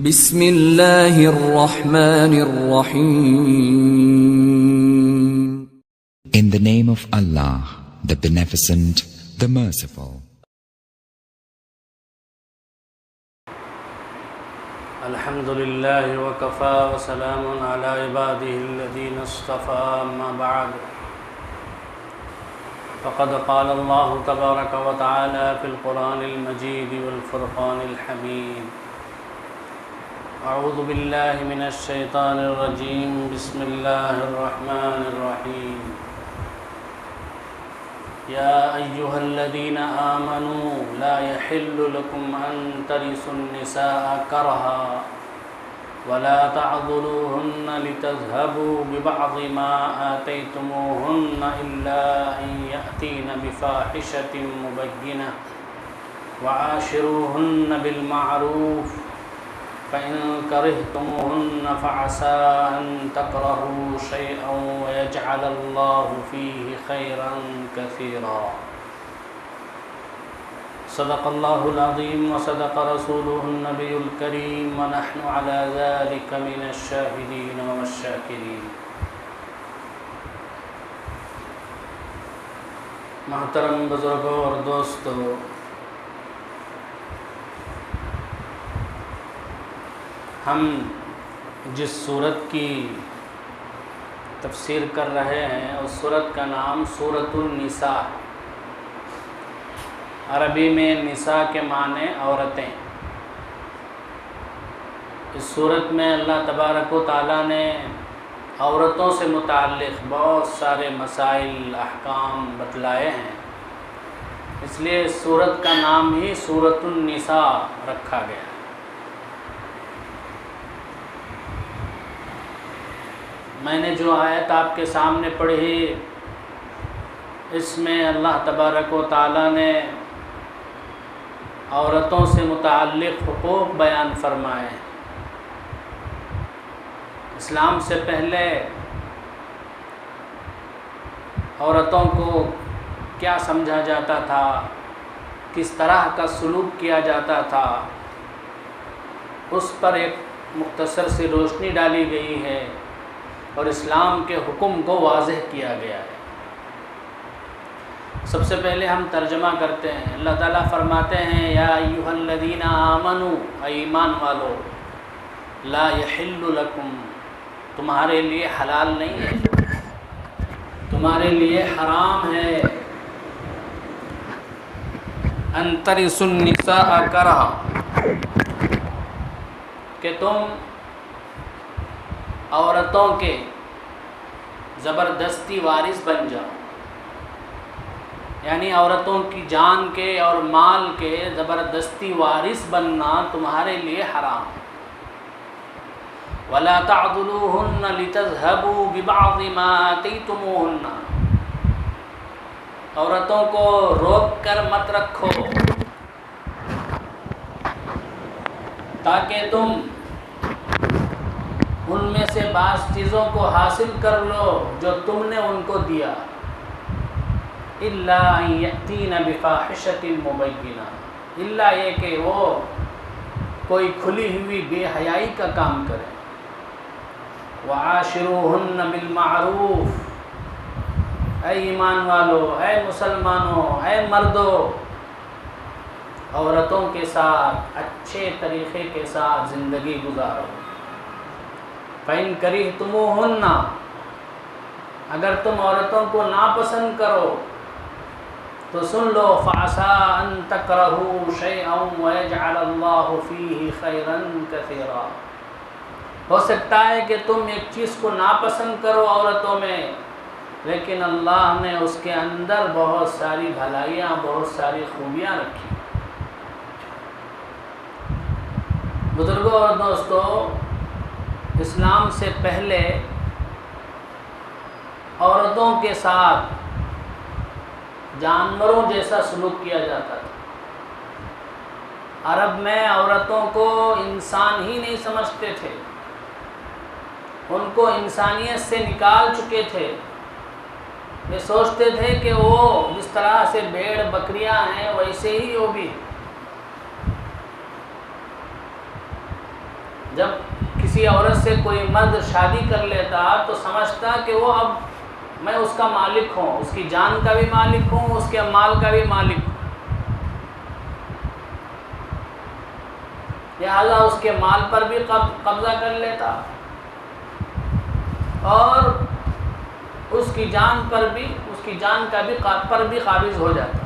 بسم اللہ الرحمن الرحیم. In the name of Allah, the Beneficent, the Merciful. الحمد للہ وکفى وسلام علی عباده الذین اصطفى اما بعد فقد قال اللہ تبارک وتعالی فی القرآن المجید والفرقان الحمید. اعوذ باللہ من الشیطان الرجیم. بسم اللہ الرحمن الرحیم. یا ایہا الذین آمنوا لا يحل لكم ان ترثوا النساء کرہا ولا تعضلوهن لتذهبوا ببعض ما آتيتموهن إلا أن يأتين بفاحشة مبينة وعاشروهن بالمعروف فإن كرهتموهن فعسى أن تكرهوا شيئا ويجعل الله فيه خيرا كثيرا. صدق اللہ العظیم وصدق رسولہ النبی الکریم ونحن على ذلك من الشاہدین والشاکرین. محترم بزرگوں اور دوستو، ہم جس سورت کی تفسیر کر رہے ہیں اس سورت کا نام سورۃ النساء. عربی میں نساء کے معنی عورتیں. اس صورت میں اللہ تبارک و تعالیٰ نے عورتوں سے متعلق بہت سارے مسائل احکام بتلائے ہیں، اس لیے اس صورت کا نام ہی سورۃ النساء رکھا گیا. میں نے جو آیت آپ کے سامنے پڑھی اس میں اللہ تبارک و تعالیٰ نے عورتوں سے متعلق حقوق بیان فرمائے. اسلام سے پہلے عورتوں کو کیا سمجھا جاتا تھا، کس طرح کا سلوک کیا جاتا تھا، اس پر ایک مختصر سی روشنی ڈالی گئی ہے اور اسلام کے حکم کو واضح کیا گیا ہے. سب سے پہلے ہم ترجمہ کرتے ہیں. اللہ تعالیٰ فرماتے ہیں یا ایھا الذین آمنوا، اے ایمان والو، لا یحل لکم، تمہارے لیے حلال نہیں ہے، تمہارے لیے حرام ہے، ان ترثوا النساء کرہا، کہ تم عورتوں کے زبردستی وارث بن جاؤ. یعنی عورتوں کی جان کے اور مال کے زبردستی وارث بننا تمہارے لیے حرام ہے. وَلَا تَعْضُلُوهُنَّ لِتَذْهَبُوا بِبَعْضِ مَا آتَيْتُمُوهُنَّ، عورتوں کو روک کر مت رکھو تاکہ تم ان میں سے بعض چیزوں کو حاصل کر لو جو تم نے ان کو دیا. الا ان یاتین بفاحشۃ مبینہ، الا یہ کہ وہ کوئی کھلی ہوئی بے حیائی کا کام کرے. وعاشروہن بالمعروف، اے ایمان والو، اے مسلمانوں، اے مردوں، عورتوں کے ساتھ اچھے طریقے کے ساتھ زندگی گزارو. فَإِن كَرِهْتُمُوهُنَّ، اگر تم عورتوں کو ناپسند کرو تو سن لو فَعَسَىٰ أَن تَكْرَهُوا شَيْئًا وَيَجْعَلَ اللَّهُ فِيهِ خَيْرًا كَثِيرًا. ہو سکتا ہے کہ تم ایک چیز کو ناپسند کرو عورتوں میں، لیکن اللہ نے اس کے اندر بہت ساری بھلائیاں، بہت ساری خوبیاں رکھی. بزرگوں اور دوستو، اسلام سے پہلے عورتوں کے ساتھ جانوروں جیسا سلوک کیا جاتا تھا. عرب میں عورتوں کو انسان ہی نہیں سمجھتے تھے، ان کو انسانیت سے نکال چکے تھے. یہ سوچتے تھے کہ وہ جس طرح سے بھیڑ بکریاں ہیں ویسے ہی وہ بھی. جب کسی عورت سے کوئی مرد شادی کر لیتا تو سمجھتا کہ وہ اب میں اس کا مالک ہوں، اس کی جان کا بھی مالک ہوں، اس کے مال کا بھی مالک ہوں، لہذا اس کے مال پر بھی قبضہ کر لیتا اور اس کی جان پر بھی، اس کی جان کا بھی پر بھی قابض ہو جاتا۔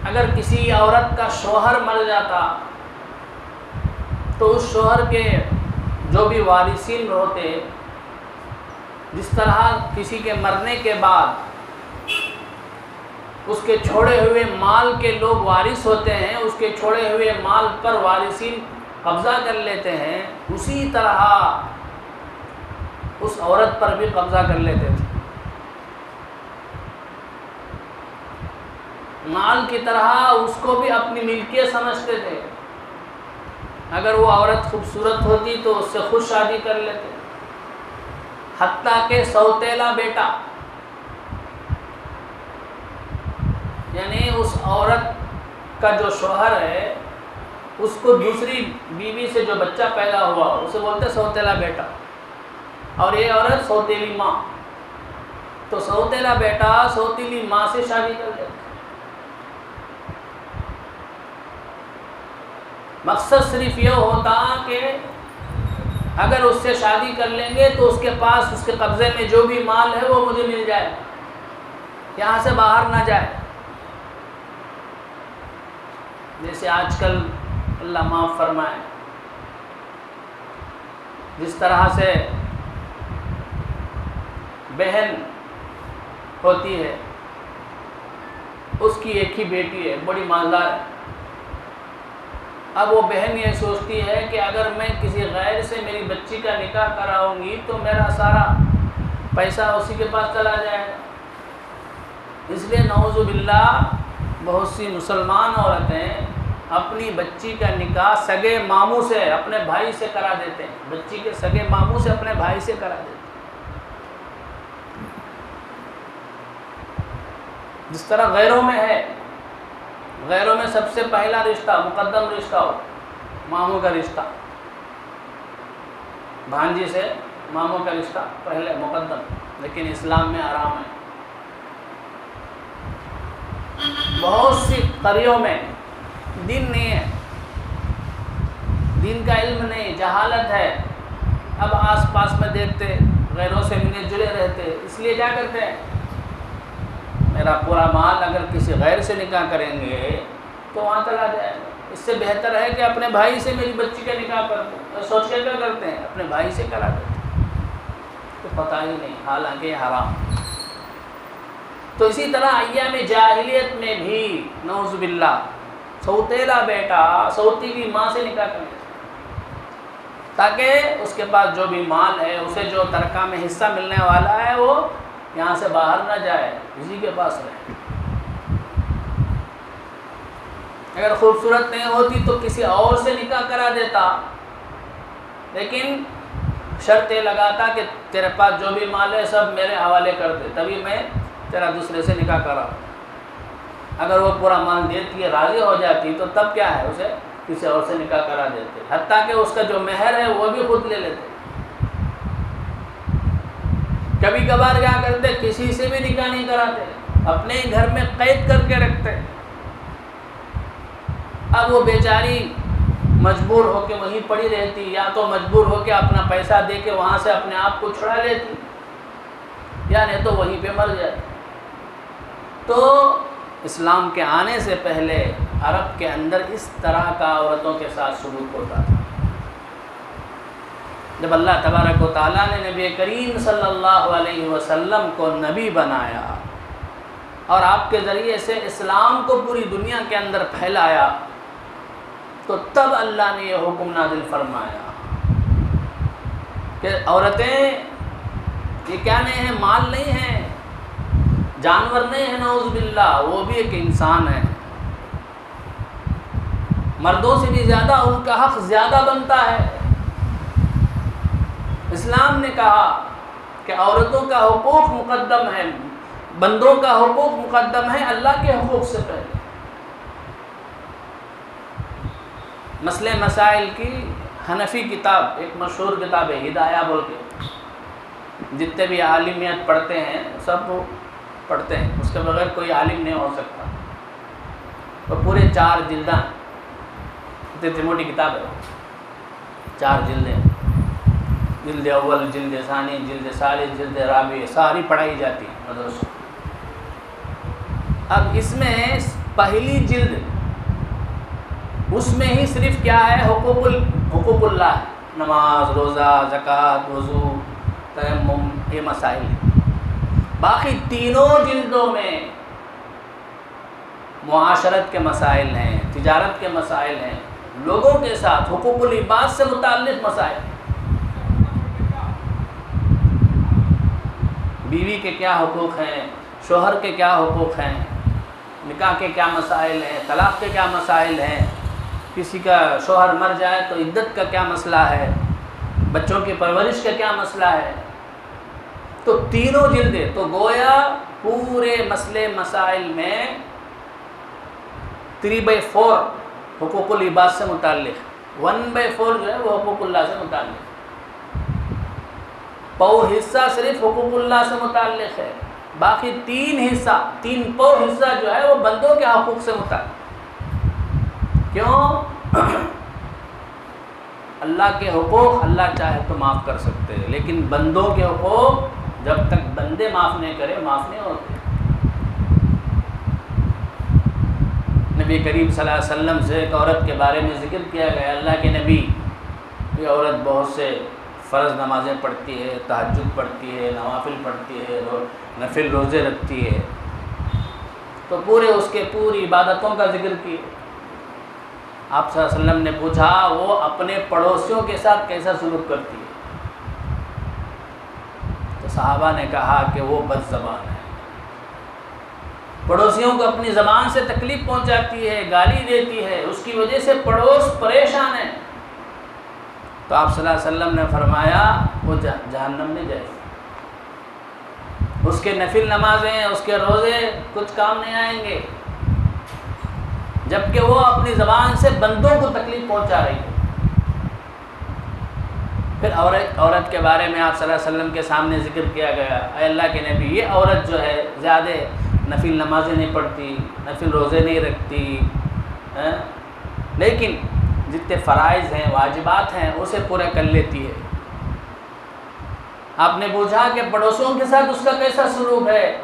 اگر کسی عورت کا شوہر مر جاتا تو اس شوہر کے جو بھی وارثین ہوتے، جس طرح کسی کے مرنے کے بعد اس کے چھوڑے ہوئے مال کے لوگ وارث ہوتے ہیں، اس کے چھوڑے ہوئے مال پر وارثین قبضہ کر لیتے ہیں، اسی طرح اس عورت پر بھی قبضہ کر لیتے تھے۔ مال کی طرح اس کو بھی اپنی ملکیت سمجھتے تھے۔ اگر وہ عورت خوبصورت ہوتی تو اس سے خود شادی کر لیتے، حتیٰ کہ سوتیلا بیٹا، یعنی اس عورت کا جو شوہر ہے اس کو دوسری بیوی سے جو بچہ پیدا ہوا اسے بولتے سوتیلا بیٹا، اور یہ عورت سوتیلی ماں، تو سوتیلا بیٹا سوتیلی ماں سے شادی کر لیتے۔ مقصد صرف یہ ہوتا کہ اگر اس سے شادی کر لیں گے تو اس کے پاس، اس کے قبضے میں جو بھی مال ہے وہ مجھے مل جائے، یہاں سے باہر نہ جائے۔ جیسے آج کل اللہ معاف فرمائے، جس طرح سے بہن ہوتی ہے، اس کی ایک ہی بیٹی ہے، بڑی مالدار ہے، اب وہ بہن یہ سوچتی ہے کہ اگر میں کسی غیر سے میری بچی کا نکاح کراؤں گی تو میرا سارا پیسہ اسی کے پاس چلا جائے گا۔ اس لیے نعوذ باللہ بہت سی مسلمان عورتیں اپنی بچی کا نکاح سگے ماموں سے، اپنے بھائی سے کرا دیتے ہیں، بچی کے سگے ماموں سے اپنے بھائی سے کرا دیتے ہیں۔ جس طرح غیروں میں ہے، غیروں میں سب سے پہلا رشتہ مقدم رشتہ ہو، ماموں کا رشتہ، بھانجی سے ماموں کا رشتہ پہلے مقدم، لیکن اسلام میں حرام ہے۔ بہت سی قریوں میں دین نہیں ہے، دین کا علم نہیں، جہالت ہے، اب آس پاس میں دیکھتے غیروں سے ملے جلے رہتے، اس لیے کیا کرتے ہیں، میرا پورا مال اگر کسی غیر سے نکاح کریں گے تو وہاں چلا جائے گا، اس سے بہتر ہے کہ اپنے بھائی سے میری بچی کا نکاح کر دوں۔ سوچ کے کیا کرتے ہیں، اپنے بھائی سے کرا دیتے ہیں، تو پتہ ہی نہیں، حالانکہ یہ حرام۔ تو اسی طرح ایام جاہلیت میں بھی نعوذ باللہ سوتیلا بیٹا سوتیلی ماں سے نکاح کر لیتا تاکہ اس کے پاس جو بھی مال ہے، اسے جو ترکہ میں حصہ ملنے والا ہے، وہ یہاں سے باہر نہ جائے، اسی کے پاس رہے۔ اگر خوبصورت نہیں ہوتی تو کسی اور سے نکاح کرا دیتا، لیکن شرط یہ لگاتا کہ تیرے پاس جو بھی مال ہے سب میرے حوالے کر دے، تبھی میں تیرا دوسرے سے نکاح کراؤں۔ اگر وہ پورا مال دیتی ہے، راضی ہو جاتی، تو تب کیا ہے، اسے کسی اور سے نکاح کرا دیتے، حتیٰ کہ اس کا جو مہر ہے وہ بھی خود لے لیتے۔ کبھی کبھار کیا کرتے، کسی سے بھی نکاح نہیں کراتے، اپنے ہی گھر میں قید کر کے رکھتے۔ اب وہ بیچاری مجبور ہو کے وہیں پڑی رہتی، یا تو مجبور ہو کے اپنا پیسہ دے کے وہاں سے اپنے آپ کو چھڑا لیتی، یا نہیں تو وہیں پہ مر جاتی۔ تو اسلام کے آنے سے پہلے عرب کے اندر اس طرح کا عورتوں کے ساتھ سلوک ہوتا تھا۔ جب اللہ تبارک و تعالیٰ نے نبی کریم صلی اللہ علیہ وسلم کو نبی بنایا اور آپ کے ذریعے سے اسلام کو پوری دنیا کے اندر پھیلایا، تو تب اللہ نے یہ حکم نازل فرمایا کہ عورتیں یہ کیا نہیں ہیں، مال نہیں ہیں، جانور نہیں ہیں، نعوذ باللہ، وہ بھی ایک انسان ہے، مردوں سے بھی زیادہ ان کا حق زیادہ بنتا ہے۔ اسلام نے کہا کہ عورتوں کا حقوق مقدم ہے، بندوں کا حقوق مقدم ہے اللہ کے حقوق سے پہلے۔ مسئلے مسائل کی حنفی کتاب ایک مشہور کتاب ہے ہدایہ بول کے، جتنے بھی عالمیت پڑھتے ہیں سب پڑھتے ہیں، اس کے بغیر کوئی عالم نہیں ہو سکتا. وہ پورے 4 جلداں، اتنی موٹی کتاب ہے، 4 جلدیں، جلد اول، جلد ثانی، جلد ثالث، جلد رابع، ساری پڑھائی جاتی ہے مدرسوں. اب اس میں پہلی جلد، اس میں ہی صرف کیا ہے، حقوق اللہ ہے، نماز، روزہ، زکوٰۃ، وضو، تیمم، یہ مسائل ہیں. باقی تینوں جلدوں میں معاشرت کے مسائل ہیں، تجارت کے مسائل ہیں، لوگوں کے ساتھ حقوق العباد سے متعلق مسائل ہیں. بیوی کے کیا حقوق ہیں، شوہر کے کیا حقوق ہیں، نکاح کے کیا مسائل ہیں، طلاق کے کیا مسائل ہیں، کسی کا شوہر مر جائے تو عدت کا کیا مسئلہ ہے، بچوں کی پرورش کا کیا مسئلہ ہے. تو تینوں جلدیں، تو گویا پورے مسئلے مسائل میں 3/4 حقوق العباد سے متعلق، 1/4 جو ہے وہ حقوق اللہ سے متعلق، پو حصہ صرف حقوق اللہ سے متعلق ہے، باقی 3 پو حصہ جو ہے وہ بندوں کے حقوق سے متعلق. کیوں؟ اللہ کے حقوق اللہ چاہے تو معاف کر سکتے ہیں، لیکن بندوں کے حقوق جب تک بندے معاف نہیں کرے معاف نہیں ہوتے. نبی کریم صلی اللہ علیہ وسلم سے ایک عورت کے بارے میں ذکر کیا گیا، اللہ کے نبی، یہ عورت بہت سے فرض نمازیں پڑھتی ہے، تہجد پڑھتی ہے، نوافل پڑھتی ہے، نفل روزے رکھتی ہے. تو پورے اس کے پوری عبادتوں کا ذکر کیا. آپ صلی اللہ علیہ وسلم نے پوچھا وہ اپنے پڑوسیوں کے ساتھ کیسا سلوک کرتی ہے؟ تو صحابہ نے کہا کہ وہ بد زبان ہے، پڑوسیوں کو اپنی زبان سے تکلیف پہنچاتی ہے، گالی دیتی ہے، اس کی وجہ سے پڑوس پریشان ہے. تو آپ صلی اللہ علیہ وسلم نے فرمایا وہ جہنم میں جائے، اس کے نفل نمازیں، اس کے روزے کچھ کام نہیں آئیں گے، جبکہ وہ اپنی زبان سے بندوں کو تکلیف پہنچا رہی ہے. پھر عورت کے بارے میں آپ صلی اللہ علیہ وسلم کے سامنے ذکر کیا گیا، اے اللہ کے نبی، یہ عورت جو ہے زیادہ نفل نمازیں نہیں پڑھتی، نفل روزے نہیں رکھتی، لیکن جتنے فرائض ہیں، واجبات ہیں، اسے پورا کر لیتی ہے. آپ نے پوچھا کہ پڑوسیوں کے ساتھ اس کا کیسا سلوک ہے؟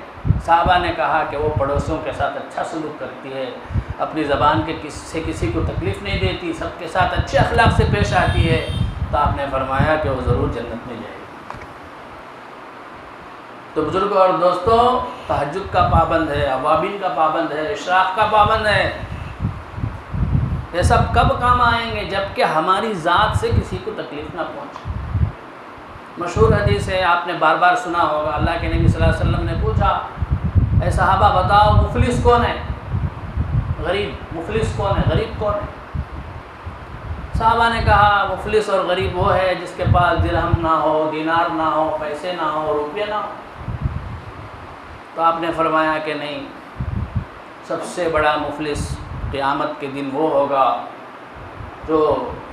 صحابہ نے کہا کہ وہ پڑوسیوں کے ساتھ اچھا سلوک کرتی ہے، اپنی زبان کے کسی کو تکلیف نہیں دیتی، سب کے ساتھ اچھے اخلاق سے پیش آتی ہے. تو آپ نے فرمایا کہ وہ ضرور جنت میں جائے گی. تو بزرگوں اور دوستوں، تہجد کا پابند ہے، اوابین کا پابند ہے، اشراق کا پابند ہے. یہ سب کب کام آئیں گے؟ جبکہ ہماری ذات سے کسی کو تکلیف نہ پہنچے. مشہور حدیث ہے، آپ نے بار بار سنا ہوگا، اللہ کے نبی صلی اللہ علیہ وسلم نے پوچھا، اے صحابہ بتاؤ مفلس کون ہے؟ غریب. مفلس کون ہے؟ غریب کون ہے؟ صحابہ نے کہا مفلس اور غریب وہ ہے جس کے پاس درہم نہ ہو، دینار نہ ہو، پیسے نہ ہو، روپیہ نہ ہو. تو آپ نے فرمایا کہ نہیں، سب سے بڑا مفلس قیامت کے دن وہ ہوگا جو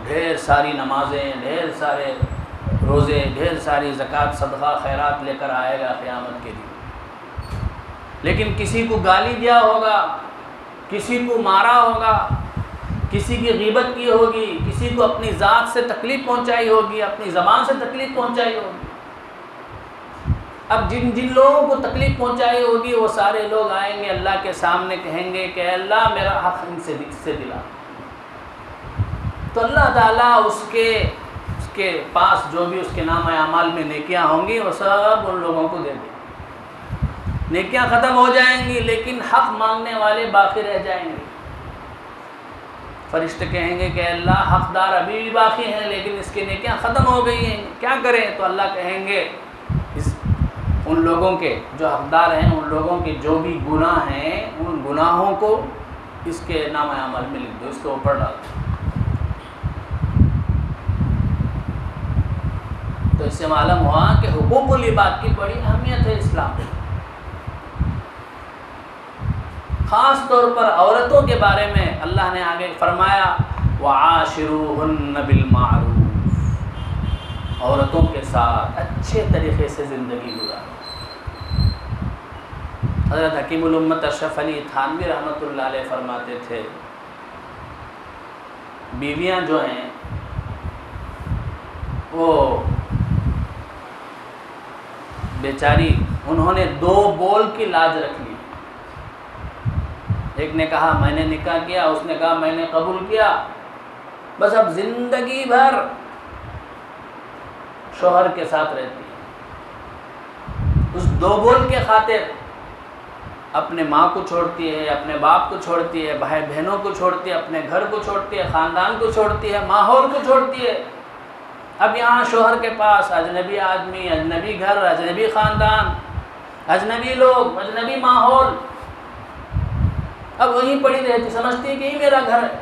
ڈھیر ساری نمازیں، ڈھیر سارے روزے، ڈھیر ساری زکوٰۃ، صدقہ، خیرات لے کر آئے گا قیامت کے دن، لیکن کسی کو گالی دیا ہوگا، کسی کو مارا ہوگا، کسی کی غیبت کی ہوگی، کسی کو اپنی ذات سے تکلیف پہنچائی ہوگی، اپنی زبان سے تکلیف پہنچائی ہوگی. اب جن لوگوں کو تکلیف پہنچائی ہوگی وہ سارے لوگ آئیں گے اللہ کے سامنے، کہیں گے کہ اللہ میرا حق ان سے دلا. تو اللہ تعالیٰ اس کے پاس جو بھی اس کے نام اعمال میں نیکیاں ہوں گی وہ سب ان لوگوں کو دے دیں. نیکیاں ختم ہو جائیں گی لیکن حق مانگنے والے باقی رہ جائیں گے. فرشتے کہیں گے کہ اللہ حقدار ابھی بھی باقی ہیں لیکن اس کی نیکیاں ختم ہو گئی ہیں، کیا کریں؟ تو اللہ کہیں گے ان لوگوں کے جو حقدار ہیں، ان لوگوں کے جو بھی گناہ ہیں، ان گناہوں کو اس کے نام اعمال میں لکھ دو، اس کے اوپر ڈال دو. تو اس سے معلوم ہوا کہ حقوق العباد کی بڑی اہمیت ہے اسلام میں. خاص طور پر عورتوں کے بارے میں اللہ نے آگے فرمایا وعاشروہن بالمعروف، عورتوں کے ساتھ اچھے طریقے سے زندگی گزارو۔ حضرت حکیم الامت اشرف علی تھانوی رحمۃ اللہ علیہ فرماتے تھے بیویاں جو ہیں وہ بیچاری انہوں نے 2 بول کی لاج رکھ لی۔ ایک نے کہا میں نے نکاح کیا، اس نے کہا میں نے قبول کیا، بس اب زندگی بھر شوہر کے ساتھ رہتی ہے۔ اس 2 بول کے خاطر اپنے ماں کو چھوڑتی ہے، اپنے باپ کو چھوڑتی ہے، بھائی بہنوں کو چھوڑتی ہے، اپنے گھر کو چھوڑتی ہے، خاندان کو چھوڑتی ہے، ماحول کو چھوڑتی ہے۔ اب یہاں شوہر کے پاس اجنبی آدمی، اجنبی گھر، اجنبی خاندان، اجنبی لوگ، اجنبی ماحول، اب وہیں پڑی رہتی، سمجھتی ہے کہ یہ میرا گھر ہے۔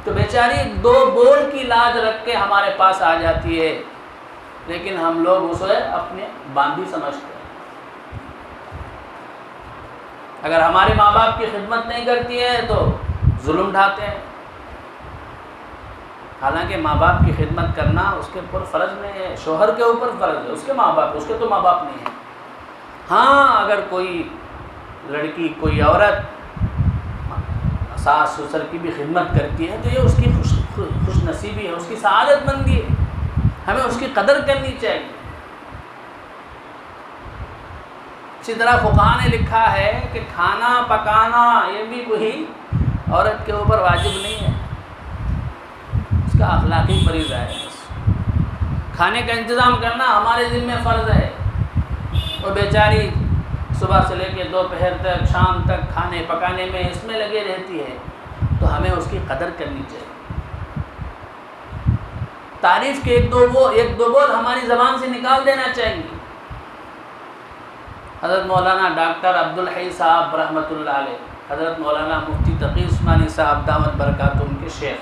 تو بیچاری 2 بول کی لاج رکھ کے ہمارے پاس آ جاتی ہے، لیکن ہم لوگ اسے اپنے باندھی سمجھتے ہیں۔ اگر ہمارے ماں باپ کی خدمت نہیں کرتی ہے تو ظلم ڈھاتے ہیں، حالانکہ ماں باپ کی خدمت کرنا اس کے اوپر فرض نہیں ہے، شوہر کے اوپر فرض ہے، اس کے ماں باپ، اس کے تو ماں باپ نہیں ہیں۔ ہاں اگر کوئی لڑکی، کوئی عورت ساس سسر کی بھی خدمت کرتی ہے تو یہ اس کی خوش نصیبی ہے، اس کی سعادت مندی ہے، ہمیں اس کی قدر کرنی چاہیے۔ اسی طرح فقہاء نے لکھا ہے کہ کھانا پکانا یہ بھی کوئی عورت کے اوپر واجب نہیں ہے، اس کا اخلاقی فریضہ ہے۔ کھانے کا انتظام کرنا ہمارے ذمہ فرض ہے، اور بیچاری صبح سے لے کے دوپہر تک، شام تک کھانے پکانے میں اس میں لگے رہتی ہے، تو ہمیں اس کی قدر کرنی چاہیے۔ تعریف کے 1-2 بول ہماری زبان سے نکال دینا چاہیے۔ حضرت مولانا ڈاکٹر عبدالحی صاحب رحمۃ اللہ علیہ، حضرت مولانا مفتی تقی عثمانی صاحب دامت برکاتہم کے شیخ،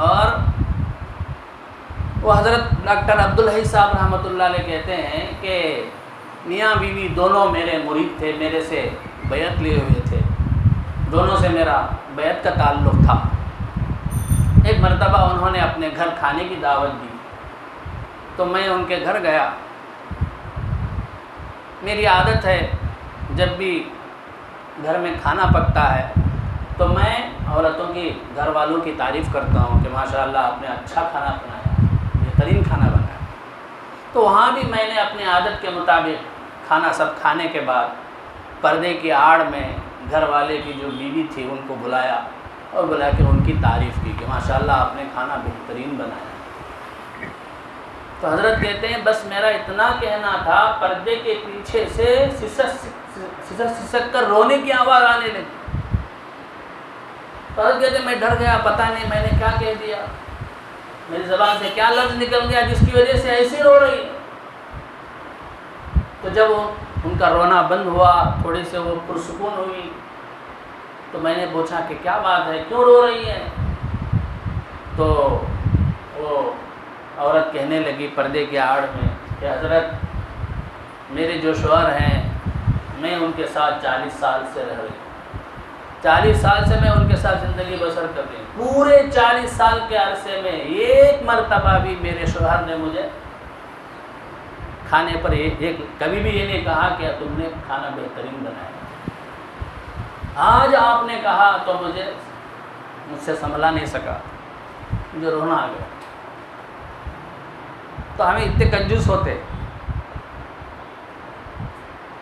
اور وہ حضرت ڈاکٹر عبدالحی صاحب رحمۃ اللہ علیہ کہتے ہیں کہ میاں بیوی دونوں میرے مرید تھے، میرے سے بیعت لیے ہوئے تھے، دونوں سے میرا بیعت کا تعلق تھا۔ ایک مرتبہ انہوں نے اپنے گھر کھانے کی دعوت دی تو میں ان کے گھر گیا۔ میری عادت ہے جب بھی گھر میں کھانا پکتا ہے تو میں عورتوں کی، گھر والوں کی تعریف کرتا ہوں کہ ماشاءاللہ آپ نے اچھا کھانا بنایا، بہترین کھانا بنایا۔ تو وہاں بھی میں نے اپنی عادت کے مطابق کھانا سب کھانے کے بعد پردے کی آڑ میں گھر والے کی جو بیوی تھی ان کو بلایا، اور بلا کے ان کی تعریف کی کہ ماشاءاللہ آپ نے کھانا بہترین بنایا۔ تو حضرت کہتے ہیں بس میرا اتنا کہنا تھا، پردے کے پیچھے سے سسک کر رونے کی آواز آنے لگی۔ تو حضرت کہتے ہیں میں ڈر گیا، پتہ نہیں میں نے کیا کہہ دیا، میری زبان سے کیا لفظ نکل گیا جس کی وجہ سے ایسی رو رہی ہے۔ تو جب ان کا رونا بند ہوا، تھوڑی سے وہ پرسکون ہوئی، تو میں نے پوچھا کہ کیا بات ہے، کیوں رو رہی ہے؟ تو وہ عورت کہنے لگی پردے کی آڑ میں کہ حضرت میرے جو شوہر ہیں میں ان کے ساتھ 40 سال سے رہ رہی ہوں، 40 سال سے میں ان کے ساتھ زندگی بسر کر رہی ہوں، پورے 40 سال کے عرصے میں ایک مرتبہ بھی میرے شوہر نے مجھے کھانے پر کبھی بھی یہ نہیں کہا کہ تم نے کھانا بہترین بنایا، آج آپ نے کہا تو مجھ سے سنبھلا نہیں سکا، مجھے رونا آ گیا۔ تو ہمیں اتنے کنجوس ہوتے،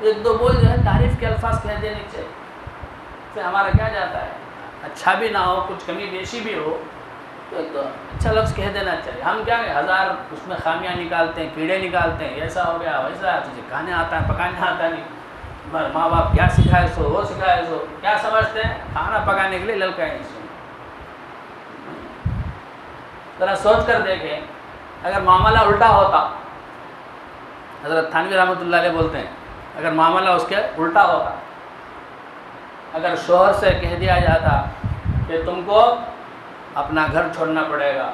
1-2 بول جو ہے تعریف کے الفاظ کہہ دینے چاہیے، پھر ہمارا کیا جاتا ہے، اچھا بھی نہ ہو، کچھ کمی بیشی بھی ہو تو ایک تو اچھا لفظ کہہ دینا چاہیے۔ ہم کیا 1000 اس میں خامیاں نکالتے ہیں، کیڑے نکالتے ہیں، ایسا ہو گیا ویسا، تجھے کھانے آتا ہے پکانے آتا نہیں، ماں باپ کیا سکھائے سو وہ سکھائے سو، کیا سمجھتے ہیں کھانا پکانے کے لیے للکائیں سو۔ ذرا سوچ کر دیکھیں اگر معاملہ الٹا ہوتا، حضرت تھانوی رحمۃ اللہ علیہ بولتے ہیں اگر معاملہ اس کے الٹا ہوتا، اگر شوہر سے کہہ دیا جاتا کہ تم کو اپنا گھر چھوڑنا پڑے گا،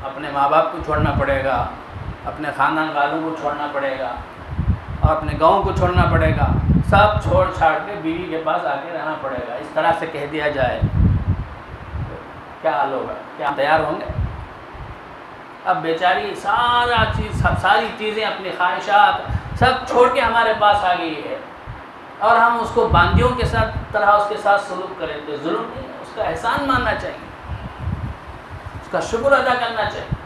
اپنے ماں باپ کو چھوڑنا پڑے گا، اپنے خاندان والوں کو چھوڑنا پڑے گا، اور اپنے گاؤں کو چھوڑنا پڑے گا، سب چھوڑ چھاڑ کے بیوی کے پاس آ کے رہنا پڑے گا، اس طرح سے کہہ دیا جائے کیا حال ہوگا؟ کیا تیار ہوں گے؟ اب بیچاری ساری چیزیں اپنی خواہشات سب چھوڑ کے ہمارے پاس آ گئی ہے، اور ہم اس کو باندیوں کے ساتھ طرح اس کے ساتھ سلوک کریں تو ظلم نہیں ہے، اس کا احسان ماننا چاہیے، اس کا شکر ادا کرنا چاہیے۔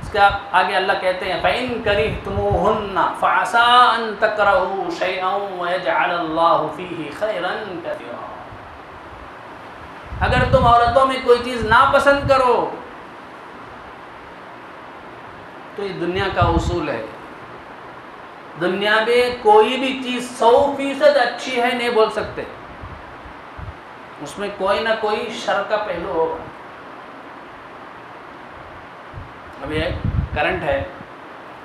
اس کے آگے اللہ کہتے ہیں فَإِن كَرِهْتُمُوهُنَّ فَعَسَىٰ أَن تَكْرَهُوا شَيْئًا وَيَجْعَلَ اللَّهُ فِيهِ خَيْرًا كَثِيرًا۔ اگر تم عورتوں میں کوئی چیز ناپسند کرو تو یہ دنیا کا اصول ہے، دنیا میں کوئی بھی چیز 100% اچھی ہے نہیں بول سکتے، اس میں کوئی نہ کوئی شر کا پہلو ہوگا۔ اب یہ کرنٹ ہے،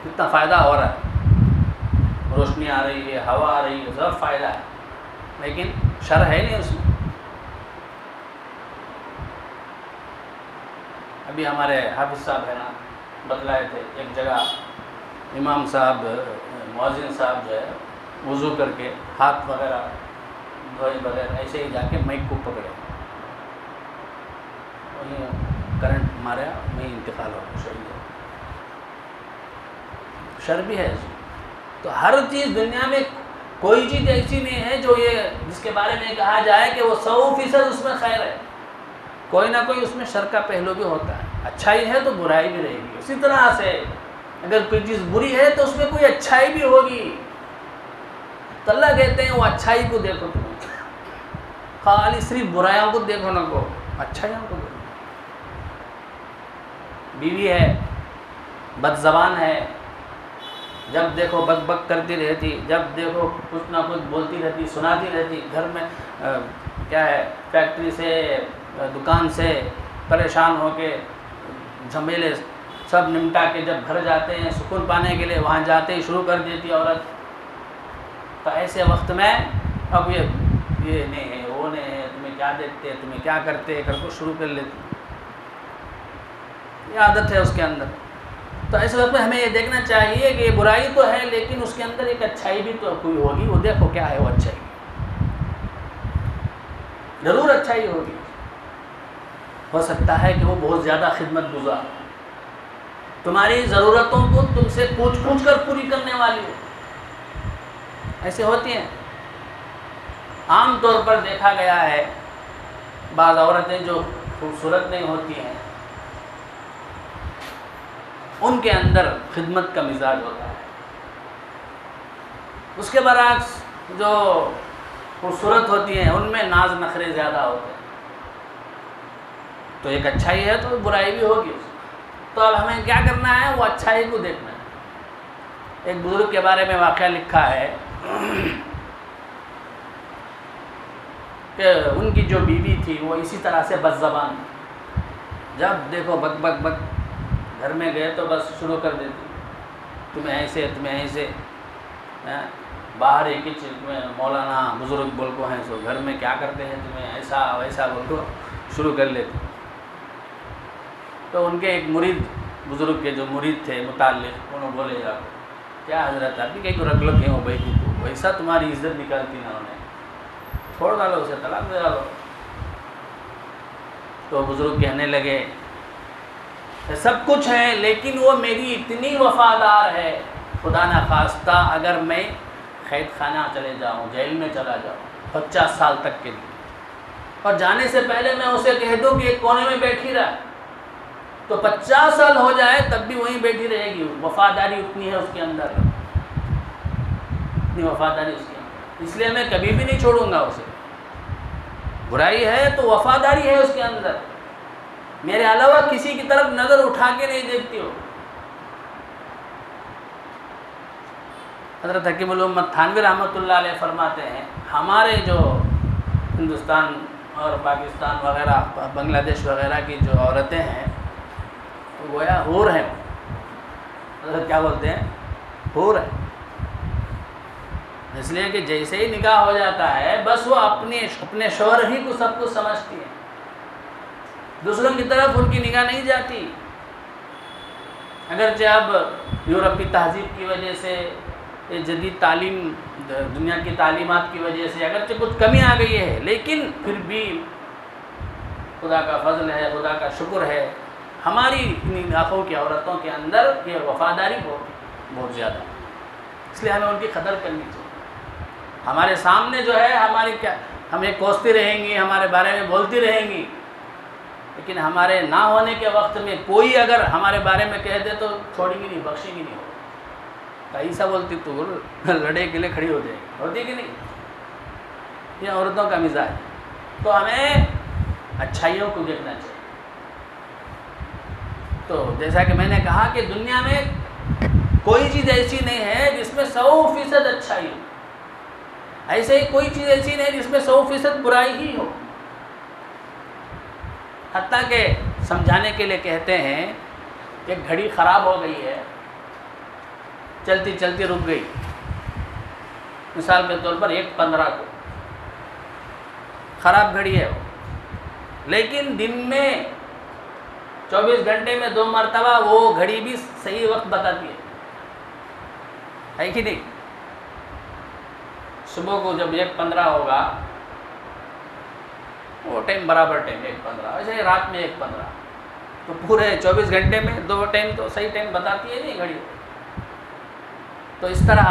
کتنا فائدہ ہو رہا ہے، روشنی آ رہی ہے، ہوا آ رہی ہے، سب فائدہ ہے، لیکن شر ہے نہیں اس میں۔ ابھی ہمارے حافظ صاحب ہے نا بتلائے تھے، ایک جگہ امام صاحب مؤذن صاحب جو ہے وضو کر کے ہاتھ وغیرہ دھوئے بغیر ایسے ہی جا کے مائک کو پکڑے، وہیں کرنٹ مارا، وہیں انتقال ہو گیا، شہید ہو گیا۔ شر بھی ہے اس میں۔ تو ہر چیز دنیا میں کوئی چیز ایسی نہیں ہے جو یہ جس کے بارے میں کہا جائے کہ وہ 100% اس میں خیر ہے، کوئی نہ کوئی اس میں شر کا پہلو بھی ہوتا ہے۔ اچھائی ہے تو برائی بھی رہے گی، اسی طرح سے اگر کوئی چیز بری ہے تو اس میں کوئی اچھائی بھی ہوگی۔ تو اللہ کہتے ہیں وہ اچھائی کو دیکھو، تم خالی صرف برائیوں کو دیکھو نہ کو، اچھائیوں کو دیکھو۔ بیوی ہے بد زبان ہے، جب دیکھو بک بک کرتی رہتی، جب دیکھو کچھ نہ کچھ بولتی رہتی، سناتی رہتی، گھر میں کیا ہے فیکٹری سے دکان سے پریشان ہو کے جھمیلے سب نمٹا کے جب گھر جاتے ہیں سکون پانے کے لیے، وہاں جاتے ہی شروع کر دیتی عورت۔ تو ایسے وقت میں اب یہ نہیں ہے، وہ نہیں ہے، تمہیں کیا دیکھتے، تمہیں کیا کرتے کر کو شروع کر لیتی، یہ عادت ہے اس کے اندر۔ تو ایسے وقت میں ہمیں یہ دیکھنا چاہیے کہ یہ برائی تو ہے لیکن اس کے اندر ایک اچھائی بھی تو کوئی ہوگی، وہ دیکھو کیا ہے وہ اچھائی، ضرور اچھائی ہوگی۔ ہو سکتا ہے کہ وہ بہت زیادہ خدمت گزار، تمہاری ضرورتوں کو تم سے پوچھ پوچھ کر پوری کرنے والی ہو، ایسے ہوتی ہیں۔ عام طور پر دیکھا گیا ہے بعض عورتیں جو خوبصورت نہیں ہوتی ہیں ان کے اندر خدمت کا مزاج ہوتا ہے، اس کے برعکس جو خوبصورت ہوتی ہیں ان میں ناز نخرے زیادہ ہوتے ہیں۔ تو ایک اچھائی ہے تو برائی بھی ہوگی، تو اب ہمیں کیا کرنا ہے، وہ اچھائی کو دیکھنا ہے۔ ایک بزرگ کے بارے میں واقعہ لکھا ہے کہ ان کی جو بیوی تھی وہ اسی طرح سے بد زبان تھی، جب دیکھو بک بک بک، گھر میں گئے تو بس شروع کر دیتی، تمہیں ایسے تمہیں ایسے، باہر ایک ہی چیز میں مولانا بزرگ بول کو ہیں سو گھر میں کیا کرتے ہیں تمہیں ایسا ویسا بول کو شروع کر لیتی۔ تو ان کے ایک مرید بزرگ کے جو مرید تھے متعلق، انہوں بولے جا کیا حضرت آپ کی رکھ لگ ہیں وہ بھائی کو، ویسا تمہاری عزت نکالتی نا، انہیں چھوڑ ڈالو اسے، طلاق دے ڈالو۔ تو بزرگ کہنے لگے سب کچھ ہے لیکن وہ میری اتنی وفادار ہے، خدا نہ خواستہ اگر میں قید خانہ چلے جاؤں، جیل میں چلا جاؤں 50 سال تک کے لیے، اور جانے سے پہلے میں اسے کہہ دوں کہ ایک کونے میں بیٹھی رہا، تو 50 سال ہو جائے تب بھی وہیں بیٹھی رہے گی، وفاداری اتنی ہے اس کے اندر، اتنی وفاداری اس کے اندر، اس لیے میں کبھی بھی نہیں چھوڑوں گا اسے۔ برائی ہے تو وفاداری ہے اس کے اندر، میرے علاوہ کسی کی طرف نظر اٹھا کے نہیں دیکھتی ہو۔ حضرت حکیم الامت تھانوی رحمۃ اللہ علیہ فرماتے ہیں ہمارے جو ہندوستان اور پاکستان وغیرہ بنگلہ دیش وغیرہ کی جو عورتیں ہیں وہ گویا حور ہیں، حضرت کیا بولتے ہیں، حور ہیں، اس لیے کہ جیسے ہی نکاح ہو جاتا ہے بس وہ اپنے شوہر ہی کو سب کچھ سمجھتی ہیں، دوسروں کی طرف ان کی نگاہ نہیں جاتی، اگرچہ اب یورپی تہذیب کی وجہ سے، جدید تعلیم، دنیا کی تعلیمات کی وجہ سے اگرچہ کچھ کمی آ گئی ہے، لیکن پھر بھی خدا کا فضل ہے، خدا کا شکر ہے، ہماری ان علاقوں کی عورتوں کے اندر یہ وفاداری بہت زیادہ ہے، اس لیے ہمیں ان کی قدر کرنی چاہیے۔ ہمارے سامنے جو ہے ہماری کیا، ہمیں کوستی رہیں گی، ہمارے بارے میں بولتی رہیں گی، لیکن ہمارے نہ ہونے کے وقت میں کوئی اگر ہمارے بارے میں کہہ دے تو چھوڑیں گی نہیں، بخشیں گی نہیں۔ ایسا بولتی تو لڑے کے لیے کھڑی ہو جائے گی، ہوتی کہ نہیں؟ یہ عورتوں کا مزاج ہے، تو ہمیں اچھائیوں کو دیکھنا چاہیے۔ تو جیسا کہ میں نے کہا کہ دنیا میں کوئی چیز ایسی نہیں ہے جس میں 100% اچھائی ہو، ایسے ہی کوئی چیز ایسی نہیں جس میں 100% برائی ہی ہو۔ حتیٰ کہ سمجھانے کے لیے کہتے ہیں کہ گھڑی خراب ہو گئی ہے، چلتی چلتی رک گئی، مثال کے طور پر 1:15 کو خراب گھڑی ہے وہ، لیکن دن میں 24 گھنٹے میں 2 مرتبہ وہ گھڑی بھی صحیح وقت بتاتی ہے کہ نہیں؟ صبح کو جب 1:15 ہوگا وہ ٹائم برابر ٹائم 1:15، ایسے ہی رات میں 1:15، تو پورے 24 گھنٹے میں 2 ٹائم تو صحیح ٹائم بتاتی ہے نہیں گھڑی۔ تو اس طرح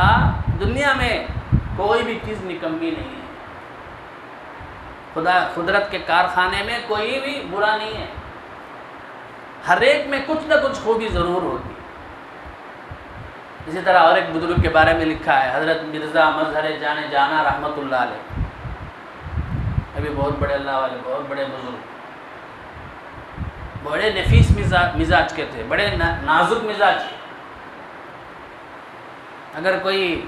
دنیا میں کوئی بھی چیز نکمی نہیں ہے، قدرت کے کارخانے میں کوئی بھی برا نہیں ہے، ہر ایک میں کچھ نہ کچھ خوبی ضرور ہوتی ہے۔ اسی طرح اور ایک بزرگ کے بارے میں لکھا ہے، حضرت مرزا مظہر جان جانا رحمۃ اللہ علیہ، ابھی بہت بڑے اللہ والے، بہت بڑے بزرگ، بڑے نفیس مزاج کے تھے، بڑے نازک مزاج کے۔ اگر کوئی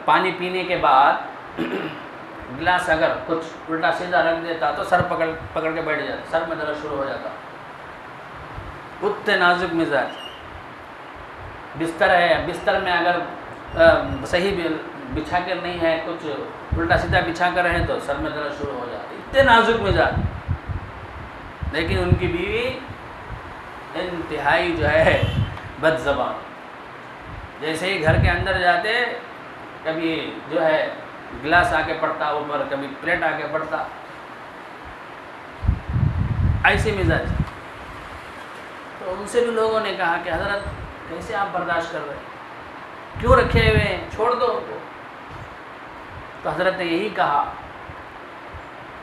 پانی پینے کے بعد گلاس اگر کچھ الٹا سیدھا رکھ دیتا تو سر پکڑ کے بیٹھ جاتا، سر میں درد شروع ہو جاتا، اتنے نازک مزاج۔ بستر ہے، بستر میں اگر صحیح بچھا کر نہیں ہے، کچھ الٹا سیدھا بچھا کر رہے تو سر میں درد شروع ہو جاتا، اتنے نازک مزاج۔ لیکن ان کی بیوی انتہائی جو ہے بد زبان، جیسے ہی گھر کے اندر جاتے کبھی جو ہے گلاس آ کے پڑتا اوپر، کبھی پلیٹ آ کے پڑتا، ایسے مزاج۔ تو ان سے بھی لوگوں نے کہا کہ حضرت کیسے آپ برداشت کر رہے ہیں، کیوں رکھے ہوئے ہیں، چھوڑ دو ان کو۔ تو حضرت نے یہی کہا،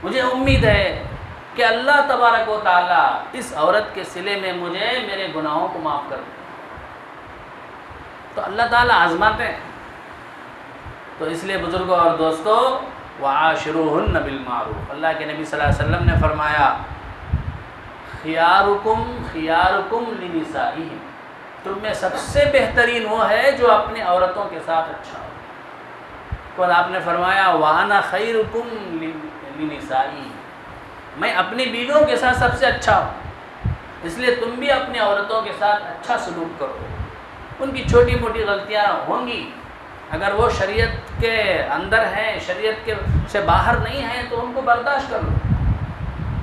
مجھے امید ہے کہ اللہ تبارک و تعالیٰ اس عورت کے صلے میں مجھے میرے گناہوں کو معاف کر دے۔ تو اللہ تعالیٰ آزماتے ہیں، تو اس لیے بزرگوں اور دوستوں، وعاشروہن بالمعروف، اللہ کے نبی صلی اللہ علیہ وسلم نے فرمایا، خیارکم خیارکم لنسائہم، تم میں سب سے بہترین وہ ہے جو اپنی عورتوں کے ساتھ اچھا ہو۔ اور آپ نے فرمایا، وانا خیرکم لنسائی، میں اپنی بیویوں کے ساتھ سب سے اچھا ہوں، اس لیے تم بھی اپنی عورتوں کے ساتھ اچھا سلوک کرو۔ ان کی چھوٹی موٹی غلطیاں ہوں گی، اگر وہ شریعت کے اندر ہیں، شریعت کے سے باہر نہیں ہیں تو ان کو برداشت کر لو۔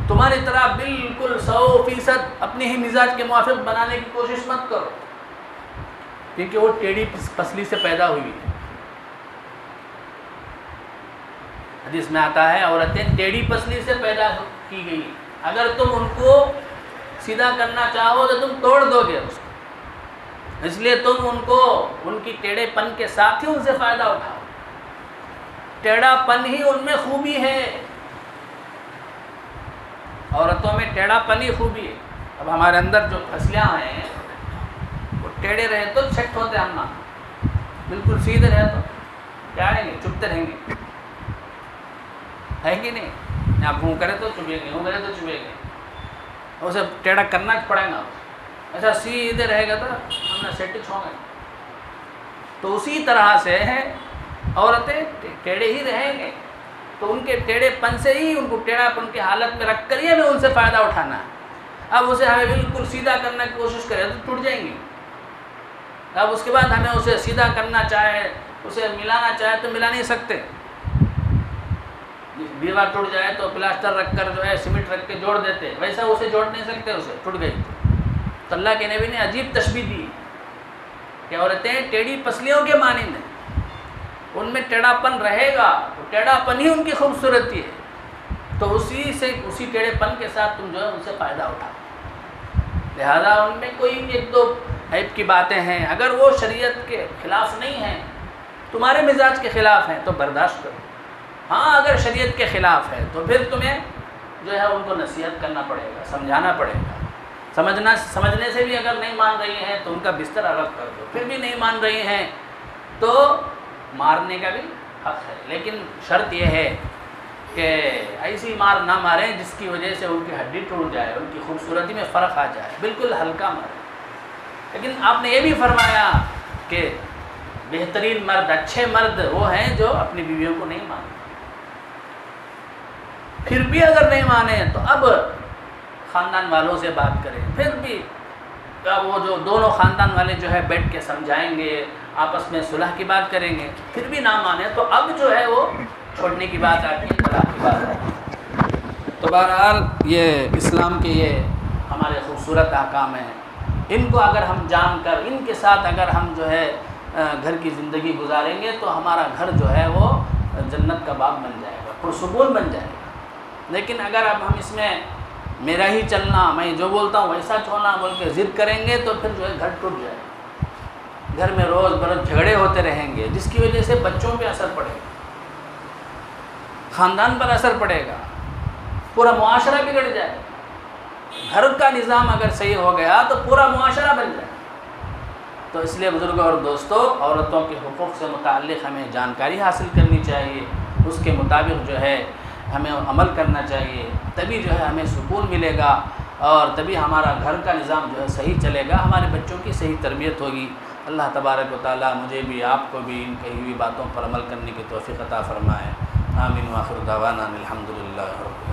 تمہاری طرح بالکل 100% اپنے ہی مزاج کے موافق بنانے کی کوشش مت کرو، کیونکہ وہ ٹیڑھی پسلی سے پیدا ہوئی ہے۔ حدیث میں آتا ہے عورتیں ٹیڑھی پسلی سے پیدا کی گئی، اگر تم ان کو سیدھا کرنا چاہو تو تم توڑ دو گے اس کو، اس لیے تم ان کو ان کی ٹیڑھے پن کے ساتھ ہی ان سے فائدہ اٹھاؤ، ٹیڑھا پن ہی ان میں خوبی ہے، عورتوں میں ٹیڑھا پن ہی خوبی ہے۔ اب ہمارے اندر جو پھسلیاں ہیں وہ ٹیڑھے رہے تو سیٹ ہوتے ہم نا، بالکل سیدھے رہے تو کیا رہیں گے، چپتے رہیں گے، ہے کہ نہیں؟ آپ ہوں کرے تو چبھیں گے، ہوں کرے تو چبھیں گے، اسے ٹیڑھا کرنا پڑے گا، ایسا سیدھے رہے گا تو ہم نے سیٹ ہوں گے۔ تو اسی طرح سے عورتیں ٹیڑھے ہی رہیں گے، تو ان کے ٹیڑھے پن سے ہی ان کو ٹیڑھا پن کی حالت میں رکھ کر ہی ہمیں ان سے فائدہ اٹھانا ہے۔ اب اسے ہمیں بالکل سیدھا کرنے کی کوشش کرے تو ٹوٹ جائیں گے، اب اس کے بعد ہمیں اسے سیدھا کرنا چاہے، اسے ملانا چاہے تو ملا نہیں سکتے۔ دیوار ٹوٹ جائے تو پلاسٹر رکھ کر جو ہے سیمنٹ رکھ کے جوڑ دیتے، ویسا اسے جوڑ نہیں سکتے، اسے ٹوٹ گئی۔ تو اللہ کے نبی نے عجیب تشبیہ دی کہ عورتیں ٹیڑھی پسلیوں کے مانند ہیں، ان میں ٹیڑھا پن رہے گا، تو ٹیڑھا پن ہی ان کی خوبصورتی ہے، تو اسی ٹیڑھے پن کے ساتھ تم جو ہے ان سے فائدہ اٹھاؤ۔ لہذا ان میں کوئی ایک دو عیب کی باتیں ہیں، اگر وہ شریعت کے خلاف نہیں ہیں، تمہارے مزاج کے خلاف ہیں تو برداشت کرو۔ ہاں اگر شریعت کے خلاف ہے تو پھر تمہیں جو ہے ان کو نصیحت کرنا پڑے گا، سمجھانا پڑے گا۔ سمجھنے سے بھی اگر نہیں مان رہی ہیں تو ان کا بستر الگ کر دو، پھر بھی نہیں مان رہی ہیں تو مارنے کا بھی حق ہے، لیکن شرط یہ ہے کہ ایسی مار نہ ماریں جس کی وجہ سے ان کی ہڈی ٹوٹ جائے، ان کی خوبصورتی میں فرق آ جائے، بالکل ہلکا ماریں۔ لیکن آپ نے یہ بھی فرمایا کہ بہترین مرد، اچھے مرد وہ ہیں جو اپنی بیویوں کو نہیں مانتے۔ پھر بھی اگر نہیں مانے تو اب خاندان والوں سے بات کریں، پھر بھی وہ جو دونوں خاندان والے جو ہے بیٹھ کے سمجھائیں گے، آپس میں صلح کی بات کریں گے، پھر بھی نہ مانے تو اب جو ہے وہ چھوڑنے کی بات آتی ہے، طلاق کی بات آتی ہے۔ تو بہرحال یہ اسلام کے یہ ہمارے خوبصورت احکام ہیں، ان کو اگر ہم جان کر ان کے ساتھ اگر ہم جو ہے گھر کی زندگی گزاریں گے تو ہمارا گھر جو ہے وہ جنت کا باغ بن جائے گا، پرسکون بن جائے گا۔ لیکن اگر اب ہم اس میں میرا ہی چلنا، میں جو بولتا ہوں ویسا چھوڑنا بول کے ضد کریں گے تو پھر جو ہے گھر ٹوٹ جائے گا، گھر میں روز برس جھگڑے ہوتے رہیں گے، جس کی وجہ سے بچوں پہ اثر پڑے گا، خاندان پر اثر پڑے گا، پورا معاشرہ بگڑ جائے گا۔ گھر کا نظام اگر صحیح ہو گیا تو پورا معاشرہ بن جائے گا۔ تو اس لیے بزرگوں اور دوستوں، عورتوں کے حقوق سے متعلق ہمیں جانکاری حاصل کرنی چاہیے، اس کے مطابق جو ہے ہمیں عمل کرنا چاہیے، تبھی جو ہے ہمیں سکون ملے گا اور تبھی ہمارا گھر کا نظام جو ہے صحیح چلے گا، ہمارے بچوں کی صحیح تربیت ہوگی۔ اللہ تبارک و تعالیٰ مجھے بھی آپ کو بھی ان کہی ہوئی باتوں پر عمل کرنے کی توفیق عطا فرمائے۔ آمین وآخر دعوانا الحمدللہ رب العالمین۔